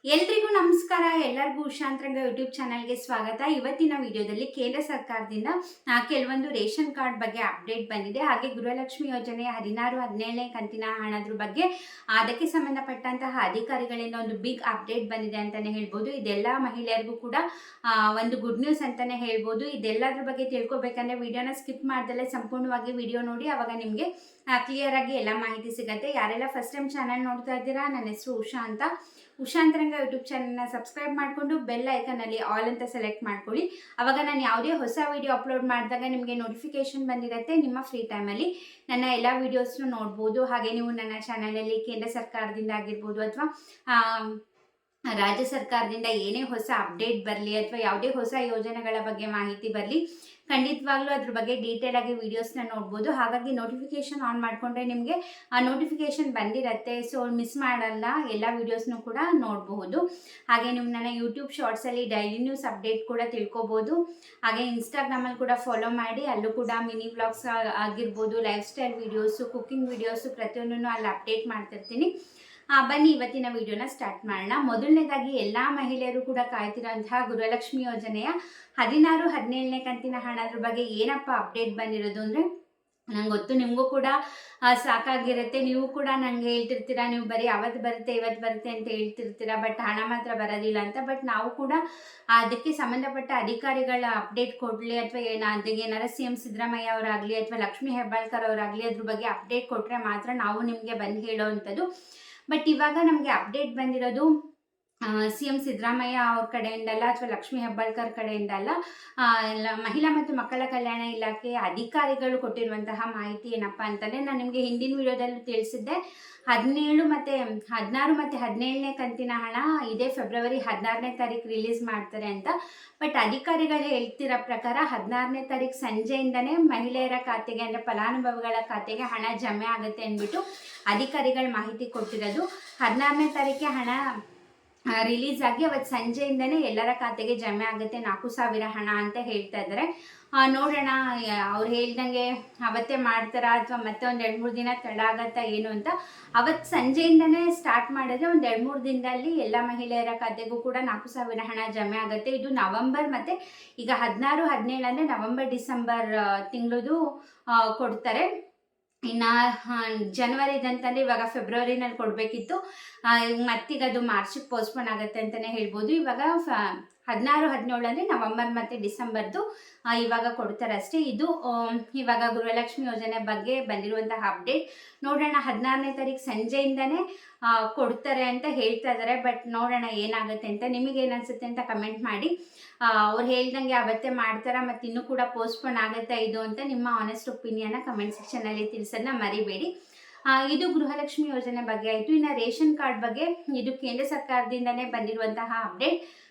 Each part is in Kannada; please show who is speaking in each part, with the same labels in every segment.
Speaker 1: ಎಲ್ರಿಗೂ ನಮಸ್ಕಾರ. ಎಲ್ಲರಿಗೂ ಉಷಾಂತರಂಗ ಯೂಟ್ಯೂಬ್ ಚಾನಲ್ಗೆ ಸ್ವಾಗತ. ಇವತ್ತಿನ ವಿಡಿಯೋದಲ್ಲಿ ಕೇಂದ್ರ ಸರ್ಕಾರದಿಂದ ಕೆಲವೊಂದು ರೇಷನ್ ಕಾರ್ಡ್ ಬಗ್ಗೆ ಅಪ್ಡೇಟ್ ಬಂದಿದೆ. ಹಾಗೆ ಗೃಹಲಕ್ಷ್ಮಿ ಯೋಜನೆ 16-17ನೇ ಕಂತಿನ ಹಣದ್ರ ಬಗ್ಗೆ ಅದಕ್ಕೆ ಸಂಬಂಧಪಟ್ಟಂತಹ ಅಧಿಕಾರಿಗಳಿಂದ ಒಂದು ಬಿಗ್ ಅಪ್ಡೇಟ್ ಬಂದಿದೆ ಅಂತಾನೆ ಹೇಳ್ಬೋದು. ಇದೆಲ್ಲ ಮಹಿಳೆಯರಿಗೂ ಕೂಡ ಒಂದು ಗುಡ್ ನ್ಯೂಸ್ ಅಂತಾನೆ ಹೇಳ್ಬೋದು. ಇದೆಲ್ಲದ್ರ ಬಗ್ಗೆ ತಿಳ್ಕೊಬೇಕಂದ್ರೆ ವಿಡಿಯೋನ ಸ್ಕಿಪ್ ಮಾಡ್ದಲ್ಲೇ ಸಂಪೂರ್ಣವಾಗಿ ವಿಡಿಯೋ ನೋಡಿ, ಅವಾಗ ನಿಮಗೆ ಕ್ಲಿಯರ್ ಆಗಿ ಎಲ್ಲ ಮಾಹಿತಿ ಸಿಗುತ್ತೆ. ಯಾರೆಲ್ಲ ಫಸ್ಟ್ ಟೈಮ್ ಚಾನಲ್ ನೋಡ್ತಾ ಇದ್ದೀರಾ, ನನ್ನ ಹೆಸರು ಉಷಾ ಅಂತ. ಉಷಾಂತರಂಗ ಯೂಟ್ಯೂಬ್ ಚಾನಲ್ನ ಸಬ್ಸ್ಕ್ರೈಬ್ ಮಾಡಿಕೊಂಡು ಬೆಲ್ ಐಕನಲ್ಲಿ ಆಲ್ ಅಂತ ಸೆಲೆಕ್ಟ್ ಮಾಡ್ಕೊಳ್ಳಿ. ಅವಾಗ ನಾನು ಯಾವುದೇ ಹೊಸ ವಿಡಿಯೋ ಅಪ್ಲೋಡ್ ಮಾಡಿದಾಗ ನಿಮಗೆ ನೋಟಿಫಿಕೇಶನ್ ಬಂದಿರುತ್ತೆ. ನಿಮ್ಮ ಫ್ರೀ ಟೈಮಲ್ಲಿ ನನ್ನ ಎಲ್ಲ ವೀಡಿಯೋಸ್ನು ನೋಡ್ಬೋದು. ಹಾಗೆ ನೀವು ನನ್ನ ಚಾನಲಲ್ಲಿ ಕೇಂದ್ರ ಸರ್ಕಾರದಿಂದ ಆಗಿರ್ಬೋದು ಅಥವಾ ರಾಜ್ಯ ಸರ್ಕಾರದಿಂದ ಏನೇ ಹೊಸ ಅಪ್ಡೇಟ್ ಬರಲಿ ಅಥವಾ ಯಾವುದೇ ಹೊಸ ಯೋಜನೆಗಳ ಬಗ್ಗೆ ಮಾಹಿತಿ ಬರಲಿ, ಖಂಡಿತವಾಗ್ಲೂ ಅದ್ರ ಬಗ್ಗೆ ಡೀಟೇಲ್ ಆಗಿ ವಿಡಿಯೋಸ್ನ ನೋಡ್ಬೋದು. ಹಾಗಾಗಿ ನೋಟಿಫಿಕೇಶನ್ ಆನ್ ಮಾಡಿಕೊಂಡ್ರೆ ನಿಮಗೆ ಆ ನೋಟಿಫಿಕೇಶನ್ ಬಂದಿರತ್ತೆ. ಸೊ ಮಿಸ್ ಮಾಡಲ್ಲ, ಎಲ್ಲ ವೀಡಿಯೋಸ್ನು ಕೂಡ ನೋಡಬಹುದು. ಹಾಗೆ ನೀವು ನನ್ನ ಯೂಟ್ಯೂಬ್ ಶಾರ್ಟ್ಸಲ್ಲಿ ಡೈಲಿ ನ್ಯೂಸ್ ಅಪ್ಡೇಟ್ ಕೂಡ ತಿಳ್ಕೊಬೋದು. ಹಾಗೆ ಇನ್ಸ್ಟಾಗ್ರಾಮಲ್ಲಿ ಕೂಡ ಫಾಲೋ ಮಾಡಿ, ಅಲ್ಲೂ ಕೂಡ ಮಿನಿ ವ್ಲಾಗ್ಸ್ ಆಗಿರ್ಬೋದು, life style videos, cooking videos ಪ್ರತಿಯೊಂದನ್ನು ಅಲ್ಲಿ ಅಪ್ಡೇಟ್ ಮಾಡ್ತಿರ್ತೀನಿ. ಬನ್ನಿ ಇವತ್ತಿನ ವಿಡಿಯೋನ ಸ್ಟಾರ್ಟ್ ಮಾಡೋಣ. ಮೊದಲನೇದಾಗಿ ಎಲ್ಲ ಮಹಿಳೆಯರು ಕೂಡ ಕಾಯ್ತಿರೋಂತಹ ಗೃಹಲಕ್ಷ್ಮಿ ಯೋಜನೆಯ 16-17ನೇ ಕಂತಿನ ಹಣದ್ರ ಬಗ್ಗೆ ಏನಪ್ಪ ಅಪ್ಡೇಟ್ ಬಂದಿರೋದು ಅಂದರೆ, ನಂಗೆ ಗೊತ್ತು ನಿಮಗೂ ಕೂಡ ಸಾಕಾಗಿರುತ್ತೆ. ನೀವು ಕೂಡ ನಂಗೆ ಹೇಳ್ತಿರ್ತೀರಾ, ನೀವು ಬರೀ ಅವತ್ತು ಬರುತ್ತೆ ಇವತ್ತು ಬರುತ್ತೆ ಅಂತ ಹೇಳ್ತಿರ್ತೀರಾ, ಬಟ್ ಹಣ ಮಾತ್ರ ಬರೋದಿಲ್ಲ ಅಂತ. ಬಟ್ ನಾವು ಕೂಡ ಅದಕ್ಕೆ ಸಂಬಂಧಪಟ್ಟ ಅಧಿಕಾರಿಗಳ ಅಪ್ಡೇಟ್ ಕೊಡಲಿ ಅಥವಾ ಏನಾರ CM ಸಿದ್ದರಾಮಯ್ಯ ಅವರಾಗಲಿ ಅಥವಾ ಲಕ್ಷ್ಮೀ ಹೆಬ್ಬಾಳ್ಕರ್ ಅವರಾಗಲಿ ಅದ್ರ ಬಗ್ಗೆ ಅಪ್ಡೇಟ್ ಕೊಟ್ಟರೆ ಮಾತ್ರ ನಾವು ನಿಮಗೆ ಬಂದು ಹೇಳೋ ಅಂಥದ್ದು. ಬಟ್ ಇವಾಗ ನಮಗೆ ಅಪ್ಡೇಟ್ ಬಂದಿರೋದು CM ಸಿದ್ದರಾಮಯ್ಯ ಅವ್ರ ಕಡೆಯಿಂದಲ್ಲ ಅಥವಾ ಲಕ್ಷ್ಮೀ ಹೆಬ್ಬಾಳ್ಕರ್ ಕಡೆಯಿಂದ ಅಲ್ಲ, ಮಹಿಳಾ ಮತ್ತು ಮಕ್ಕಳ ಕಲ್ಯಾಣ ಇಲಾಖೆ ಅಧಿಕಾರಿಗಳು ಕೊಟ್ಟಿರುವಂತಹ ಮಾಹಿತಿ ಏನಪ್ಪ ಅಂತಂದರೆ, ನಾನು ನಿಮಗೆ ಹಿಂದಿನ ವಿಡಿಯೋದಲ್ಲಿ ತಿಳಿಸಿದ್ದೆ 16 ಮತ್ತು 17ನೇ ಕಂತಿನ ಹಣ ಇದೇ ಫೆಬ್ರವರಿ 16ನೇ ತಾರೀಕು ರಿಲೀಸ್ ಮಾಡ್ತಾರೆ ಅಂತ. ಬಟ್ ಅಧಿಕಾರಿಗಳು ಹೇಳ್ತಿರೋ ಪ್ರಕಾರ 16ನೇ ತಾರೀಕು ಸಂಜೆಯಿಂದನೇ ಮಹಿಳೆಯರ ಖಾತೆಗೆ ಅಂದರೆ ಫಲಾನುಭವಿಗಳ ಖಾತೆಗೆ ಹಣ ಜಮೆ ಆಗುತ್ತೆ ಅಂದ್ಬಿಟ್ಟು ಅಧಿಕಾರಿಗಳು ಮಾಹಿತಿ ಕೊಟ್ಟಿರೋದು. 16ನೇ ತಾರೀಕಿಗೆ ಹಣ ರಿಲೀಸ್ ಆಗಿ ಅವತ್ತು ಸಂಜೆಯಿಂದನೇ ಎಲ್ಲರ ಖಾತೆಗೆ ಜಮೆ ಆಗುತ್ತೆ 4,000 ಹಣ ಅಂತ ಹೇಳ್ತಾ ಇದ್ದಾರೆ. ನೋಡೋಣ ಅವ್ರು ಹೇಳ್ದಂಗೆ ಅವತ್ತೇ ಮಾಡ್ತಾರಾ ಅಥವಾ ಮತ್ತೆ ಒಂದು 2-3 ದಿನ ತಡ ಆಗತ್ತಾ ಏನು ಅಂತ. ಅವತ್ತು ಸಂಜೆಯಿಂದನೇ ಸ್ಟಾರ್ಟ್ ಮಾಡಿದ್ರೆ ಒಂದು 2-3 ದಿನದಲ್ಲಿ ಎಲ್ಲ ಮಹಿಳೆಯರ ಖಾತೆಗೂ ಕೂಡ 4,000 ಹಣ ಜಮೆ ಆಗುತ್ತೆ. ಇದು ನವಂಬರ್ ಮತ್ತು ಈಗ 16-17 ಅಂದರೆ ನವಂಬರ್-ಡಿಸೆಂಬರ್ ತಿಂಗಳದು ಕೊಡ್ತಾರೆ. ಇನ್ನು ಜನವರಿದಂತಂದರೆ ಇವಾಗ ಫೆಬ್ರವರಿನಲ್ಲಿ ಕೊಡಬೇಕಿತ್ತು, ಮತ್ತೀಗ ಅದು ಮಾರ್ಚಿಗೆ ಪೋಸ್ಟ್ಪೋನ್ ಆಗುತ್ತೆ ಅಂತಲೇ ಹೇಳ್ಬೋದು. ಇವಾಗ 16-17 ಅಂದರೆ ನವಂಬರ್ ಮತ್ತು ಡಿಸೆಂಬರ್ದು ಇವಾಗ ಕೊಡ್ತಾರೆ ಅಷ್ಟೇ. ಇದು ಇವಾಗ ಗೃಹಲಕ್ಷ್ಮಿ ಯೋಜನೆ ಬಗ್ಗೆ ಬಂದಿರುವಂತಹ ಅಪ್ಡೇಟ್. ನೋಡೋಣ 16ನೇ ತಾರೀಕು ಸಂಜೆಯಿಂದನೇ ಕೊಡ್ತಾರೆ ಅಂತ ಹೇಳ್ತಾ ಇದ್ದಾರೆ. ಬಟ್ ನೋಡೋಣ ಏನಾಗುತ್ತೆ ಅಂತ. ನಿಮಗೇನು ಅನಿಸುತ್ತೆ ಅಂತ ಕಮೆಂಟ್ ಮಾಡಿ. ಅವ್ರು ಹೇಳ್ದಂಗೆ ಅವತ್ತೇ ಮಾಡ್ತಾರಾ ಮತ್ತು ಇನ್ನೂ ಕೂಡ ಪೋಸ್ಟ್ಪೋನ್ ಆಗುತ್ತಾ ಇದು ಅಂತ ನಿಮ್ಮ ಆನೆಸ್ಟ್ ಒಪಿನಿಯನ್ನ ಕಮೆಂಟ್ ಸೆಕ್ಷನಲ್ಲಿ ತಿಳಿಸೋದನ್ನ ಮರಿಬೇಡಿ. ಇದು ಗೃಹಲಕ್ಷ್ಮಿ ಯೋಜನೆ ಬಗ್ಗೆ ಆಯಿತು. ಇನ್ನು ರೇಷನ್ ಕಾರ್ಡ್ ಬಗ್ಗೆ, ಇದು ಕೇಂದ್ರ ಸರ್ಕಾರದಿಂದನೇ ಬಂದಿರುವಂತಹ ಅಪ್ಡೇಟ್.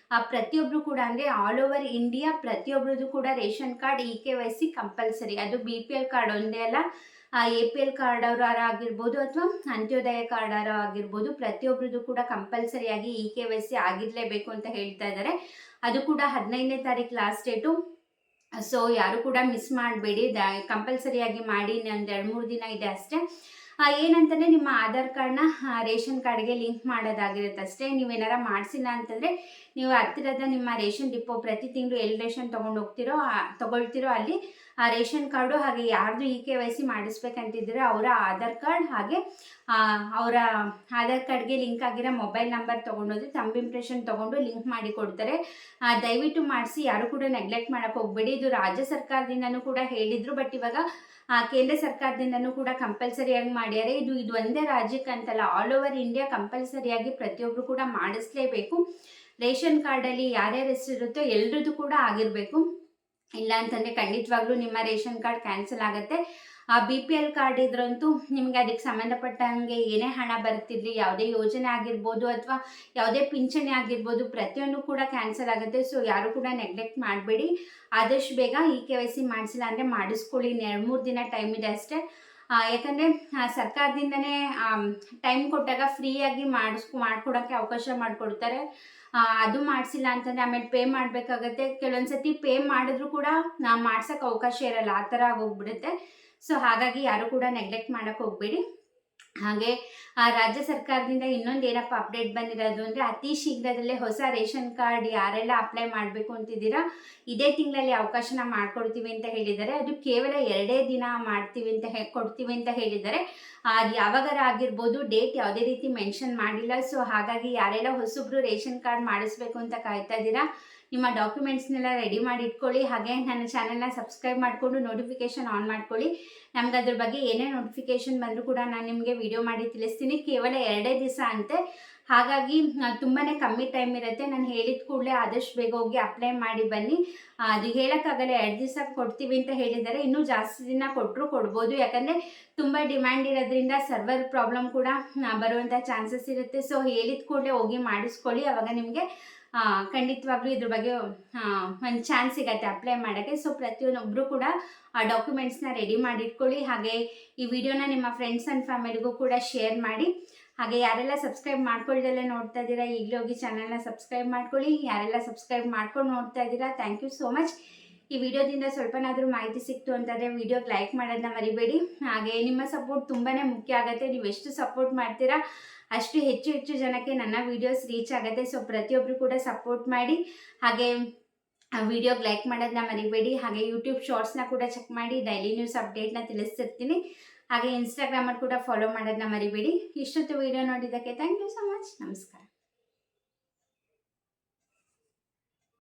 Speaker 1: ಪ್ರತಿಯೊಬ್ಬರು ಕೂಡ ಅಂದರೆ ಆಲ್ ಓವರ್ ಇಂಡಿಯಾ ಪ್ರತಿಯೊಬ್ಬರದ್ದು ಕೂಡ ರೇಷನ್ ಕಾರ್ಡ್ EKYC ಕಂಪಲ್ಸರಿ. ಅದು BPL ಕಾರ್ಡ್ ಒಂದೇ ಅಲ್ಲ, APL ಕಾರ್ಡ್ ಅವರು ಆಗಿರ್ಬೋದು ಅಥವಾ ಅಂತ್ಯೋದಯ ಕಾರ್ಡ್ ಆಗಿರ್ಬೋದು, ಪ್ರತಿಯೊಬ್ಬರದ್ದು ಕೂಡ ಕಂಪಲ್ಸರಿಯಾಗಿ EKYC ಆಗಿರಲೇಬೇಕು ಅಂತ ಹೇಳ್ತಾ ಇದ್ದಾರೆ. ಅದು ಕೂಡ 15ನೇ ತಾರೀಕು ಲಾಸ್ಟ್ ಡೇಟು. ಸೊ ಯಾರು ಕೂಡ ಮಿಸ್ ಮಾಡಬೇಡಿ, ಕಂಪಲ್ಸರಿಯಾಗಿ ಮಾಡಿ. ಒಂದು 2-3 ದಿನ ಇದೆ ಅಷ್ಟೇ. ಏನಂತಂದರೆ ನಿಮ್ಮ ಆಧಾರ್ ಕಾರ್ಡ್ನ ರೇಷನ್ ಕಾರ್ಡ್ಗೆ ಲಿಂಕ್ ಮಾಡೋದಾಗಿರುತ್ತೆ ಅಷ್ಟೇ. ನೀವೇನಾರ ಮಾಡಿಸಿಲ್ಲ ಅಂತಂದರೆ ನೀವು ಹತ್ತಿರದ ನಿಮ್ಮ ರೇಷನ್ ಡಿಪೋ ಪ್ರತಿ ತಿಂಗಳು ಎಲ್ಲಿ ರೇಷನ್ ತೊಗೊಳ್ತಿರೋ ಅಲ್ಲಿ ಆ ರೇಷನ್ ಕಾರ್ಡು ಹಾಗೆ ಯಾರ್ದು EKYC ಮಾಡಿಸ್ಬೇಕಂತಿದ್ರೆ ಅವರ ಆಧಾರ್ ಕಾರ್ಡ್ ಹಾಗೆ ಅವರ ಆಧಾರ್ ಕಾರ್ಡ್ಗೆ ಲಿಂಕ್ ಆಗಿರೋ ಮೊಬೈಲ್ ನಂಬರ್ ತೊಗೊಂಡೋದು ಥಂಬ್ ಇಂಪ್ರೆಷನ್ ತೊಗೊಂಡು ಲಿಂಕ್ ಮಾಡಿ ಕೊಡ್ತಾರೆ. ದಯವಿಟ್ಟು ಮಾಡಿಸಿ, ಯಾರು ಕೂಡ ನೆಗ್ಲೆಕ್ಟ್ ಮಾಡೋಕ್ಕೆ ಹೋಗಬೇಡಿ. ಇದು ರಾಜ್ಯ ಸರ್ಕಾರದಿಂದನೂ ಕೂಡ ಹೇಳಿದರು, ಬಟ್ ಇವಾಗ ಕೇಂದ್ರ ಸರ್ಕಾರದಿಂದನೂ ಕೂಡ ಕಂಪಲ್ಸರಿಯಾಗಿ ಮಾಡ್ಯಾರೆ. ಇದು ಒಂದೇ ರಾಜ್ಯಕ್ಕೆ ಅಂತಲ್ಲ, ಆಲ್ ಓವರ್ ಇಂಡಿಯಾ ಕಂಪಲ್ಸರಿಯಾಗಿ ಪ್ರತಿಯೊಬ್ಬರು ಕೂಡ ಮಾಡಿಸ್ಲೇಬೇಕು. ರೇಷನ್ ಕಾರ್ಡಲ್ಲಿ ಯಾರ್ಯಾರ ಹೆಸರಿರುತ್ತೋ ಎಲ್ಲರದ್ದು ಕೂಡ ಆಗಿರಬೇಕು. ಇಲ್ಲ ಅಂತಂದರೆ ಖಂಡಿತವಾಗ್ಲೂ ನಿಮ್ಮ ರೇಷನ್ ಕಾರ್ಡ್ ಕ್ಯಾನ್ಸಲ್ ಆಗುತ್ತೆ. BPL ಕಾರ್ಡ್ ಇದ್ರಂತೂ ನಿಮಗೆ ಅದಕ್ಕೆ ಸಂಬಂಧಪಟ್ಟಂಗೆ ಏನೇ ಹಣ ಬರ್ತಿರಲಿ, ಯಾವುದೇ ಯೋಜನೆ ಆಗಿರ್ಬೋದು ಅಥವಾ ಯಾವುದೇ ಪಿಂಚಣಿ ಆಗಿರ್ಬೋದು, ಪ್ರತಿಯೊಂದು ಕೂಡ ಕ್ಯಾನ್ಸಲ್ ಆಗುತ್ತೆ. ಸೊ ಯಾರು ಕೂಡ ನೆಗ್ಲೆಕ್ಟ್ ಮಾಡಬೇಡಿ. ಆದಷ್ಟು ಬೇಗ EKYC ಮಾಡಿಸಿಲ್ಲ ಅಂದರೆ ಮಾಡಿಸ್ಕೊಳ್ಳಿ. 2-3 ದಿನ ಟೈಮ್ ಇದೆ ಅಷ್ಟೇ. ಯಾಕಂದರೆ ಸರ್ಕಾರದಿಂದನೇ ಟೈಮ್ ಕೊಟ್ಟಾಗ ಫ್ರೀಯಾಗಿ ಮಾಡ್ಕೊಡೋಕ್ಕೆ ಅವಕಾಶ ಮಾಡಿಕೊಡ್ತಾರೆ. ಅದು ಮಾಡಿಸಿಲ್ಲ ಅಂತಂದರೆ ಆಮೇಲೆ ಪೇ ಮಾಡಬೇಕಾಗತ್ತೆ. ಕೆಲವೊಂದು ಸತಿ ಪೇ ಮಾಡಿದ್ರೂ ಕೂಡ ಮಾಡ್ಸೋಕ್ಕೆ ಅವಕಾಶ ಇರಲ್ಲ, ಆ ಥರ ಆಗೋಗ್ಬಿಡುತ್ತೆ. ಸೊ ಹಾಗಾಗಿ ಯಾರು ಕೂಡ ನೆಗ್ಲೆಕ್ಟ್ ಮಾಡೋಕ್ಕೆ ಹೋಗಬೇಡಿ. ಹಾಗೆ ರಾಜ್ಯ ಸರ್ಕಾರದಿಂದ ಇನ್ನೊಂದು ಏನಪ್ಪ ಅಪ್ಡೇಟ್ ಬಂದಿರೋದು ಅಂದರೆ ಅತಿ ಶೀಘ್ರದಲ್ಲೇ ಹೊಸ ರೇಷನ್ ಕಾರ್ಡ್ ಯಾರೆಲ್ಲ ಅಪ್ಲೈ ಮಾಡಬೇಕು ಅಂತಿದ್ದೀರಾ ಇದೇ ತಿಂಗಳಲ್ಲಿ ಅವಕಾಶನ ಮಾಡಿಕೊಡ್ತೀವಿ ಅಂತ ಹೇಳಿದ್ದಾರೆ. ಅದು ಕೇವಲ 2 ದಿನ ಮಾಡ್ತೀವಿ ಅಂತ ಕೊಡ್ತೀವಿ ಅಂತ ಹೇಳಿದ್ದಾರೆ. ಅದು ಯಾವಾಗಾರ ಆಗಿರ್ಬೋದು, ಡೇಟ್ ಯಾವುದೇ ರೀತಿ ಮೆನ್ಷನ್ ಮಾಡಿಲ್ಲ. ಸೊ ಹಾಗಾಗಿ ಯಾರೆಲ್ಲ ಹೊಸಬ್ರು ರೇಷನ್ ಕಾರ್ಡ್ ಮಾಡಿಸ್ಬೇಕು ಅಂತ ಕಾಯ್ತಾ ಇದ್ದೀರಾ, ನಿಮ್ಮ ಡಾಕ್ಯುಮೆಂಟ್ಸ್ನೆಲ್ಲ ರೆಡಿ ಮಾಡಿ ಇಟ್ಕೊಳ್ಳಿ. ಹಾಗೆ ನನ್ನ ಚಾನಲ್ನ ಸಬ್ಸ್ಕ್ರೈಬ್ ಮಾಡಿಕೊಂಡು ನೋಟಿಫಿಕೇಷನ್ ಆನ್ ಮಾಡ್ಕೊಳ್ಳಿ. ನಮ್ಗೆ ಅದ್ರ ಬಗ್ಗೆ ಏನೇ ನೋಟಿಫಿಕೇಷನ್ ಬಂದರೂ ಕೂಡ ನಾನು ನಿಮಗೆ ವಿಡಿಯೋ ಮಾಡಿ ತಿಳಿಸ್ತೀನಿ. ಕೇವಲ 2 ದಿವಸ ಅಂತೆ, ಹಾಗಾಗಿ ತುಂಬಾ ಕಮ್ಮಿ ಟೈಮ್ ಇರುತ್ತೆ. ನಾನು ಹೇಳಿದ ಕೂಡಲೇ ಆದಷ್ಟು ಬೇಗ ಹೋಗಿ ಅಪ್ಲೈ ಮಾಡಿ ಬನ್ನಿ. ಅದು ಹೇಳೋಕ್ಕಾಗಲ್ಲ, 2 ದಿವಸ ಕೊಡ್ತೀವಿ ಅಂತ ಹೇಳಿದ್ದಾರೆ. ಇನ್ನೂ ಜಾಸ್ತಿ ದಿನ ಕೊಟ್ಟರು ಕೊಡ್ಬೋದು, ಯಾಕಂದರೆ ತುಂಬ ಡಿಮ್ಯಾಂಡ್ ಇರೋದ್ರಿಂದ ಸರ್ವರ್ ಪ್ರಾಬ್ಲಮ್ ಕೂಡ ಬರುವಂಥ ಚಾನ್ಸಸ್ ಇರುತ್ತೆ. ಸೊ ಹೇಳಿದ ಕೂಡಲೇ ಹೋಗಿ ಮಾಡಿಸ್ಕೊಳ್ಳಿ, ಆವಾಗ ನಿಮಗೆ ಖಂಡಿತವಾಗ್ಲೂ ಇದ್ರ ಬಗ್ಗೆ ಒಂದು ಚಾನ್ಸ್ ಸಿಗತ್ತೆ ಅಪ್ಲೈ ಮಾಡೋಕ್ಕೆ. ಸೊ ಪ್ರತಿಯೊಬ್ಬರು ಕೂಡ ಆ ಡಾಕ್ಯುಮೆಂಟ್ಸ್ನ ರೆಡಿ ಮಾಡಿಟ್ಕೊಳ್ಳಿ. ಹಾಗೆ ಈ ವಿಡಿಯೋನ ನಿಮ್ಮ ಫ್ರೆಂಡ್ಸ್ ಆ್ಯಂಡ್ ಫ್ಯಾಮಿಲಿಗೂ ಕೂಡ ಶೇರ್ ಮಾಡಿ. ಹಾಗೆ ಯಾರೆಲ್ಲ ಸಬ್ಸ್ಕ್ರೈಬ್ ಮಾಡ್ಕೊಳ್ದಲ್ಲೇ ನೋಡ್ತಾ ಇದ್ದೀರಾ ಈಗಲೇ ಹೋಗಿ ಚಾನಲ್ನ ಸಬ್ಸ್ಕ್ರೈಬ್ ಮಾಡ್ಕೊಳ್ಳಿ. ಯಾರೆಲ್ಲ ಸಬ್ಸ್ಕ್ರೈಬ್ ಮಾಡ್ಕೊಂಡು ನೋಡ್ತಾ ಇದ್ದೀರಾ ಥ್ಯಾಂಕ್ ಯು ಸೋ ಮಚ್. ಈ ವಿಡಿಯೋದಿಂದ ಸ್ವಲ್ಪನಾದರೂ ಮಾಹಿತಿ ಸಿಕ್ತು ಅಂತಂದರೆ ವಿಡಿಯೋಗೆ ಲೈಕ್ ಮಾಡೋದನ್ನ ಮರಿಬೇಡಿ. ಹಾಗೆ ನಿಮ್ಮ ಸಪೋರ್ಟ್ ತುಂಬಾ ಮುಖ್ಯ ಆಗುತ್ತೆ. ನೀವು ಎಷ್ಟು ಸಪೋರ್ಟ್ ಮಾಡ್ತೀರಾ ಅಷ್ಟು ಹೆಚ್ಚು ಜನಕ್ಕೆ ನನ್ನ ವೀಡಿಯೋಸ್ ರೀಚ್ ಆಗುತ್ತೆ. ಸೊ ಪ್ರತಿಯೊಬ್ಬರು ಕೂಡ ಸಪೋರ್ಟ್ ಮಾಡಿ. ಹಾಗೆ ವಿಡಿಯೋಗೆ ಲೈಕ್ ಮಾಡೋದನ್ನ ಮರಿಬೇಡಿ. ಹಾಗೆ ಯೂಟ್ಯೂಬ್ ಶಾರ್ಟ್ಸ್ನ ಕೂಡ ಚೆಕ್ ಮಾಡಿ, ಡೈಲಿ ನ್ಯೂಸ್ ಅಪ್ಡೇಟ್ನ ತಿಳಿಸ್ತಿರ್ತೀನಿ. ಹಾಗೆ ಇನ್ಸ್ಟಾಗ್ರಾಮಲ್ಲಿ ಕೂಡ ಫಾಲೋ ಮಾಡೋದನ್ನ ಮರಿಬೇಡಿ. ಇಷ್ಟೊತ್ತು ವಿಡಿಯೋ ನೋಡಿದ್ದಕ್ಕೆ ಥ್ಯಾಂಕ್ ಯು ಸೊ ಮಚ್. ನಮಸ್ಕಾರ.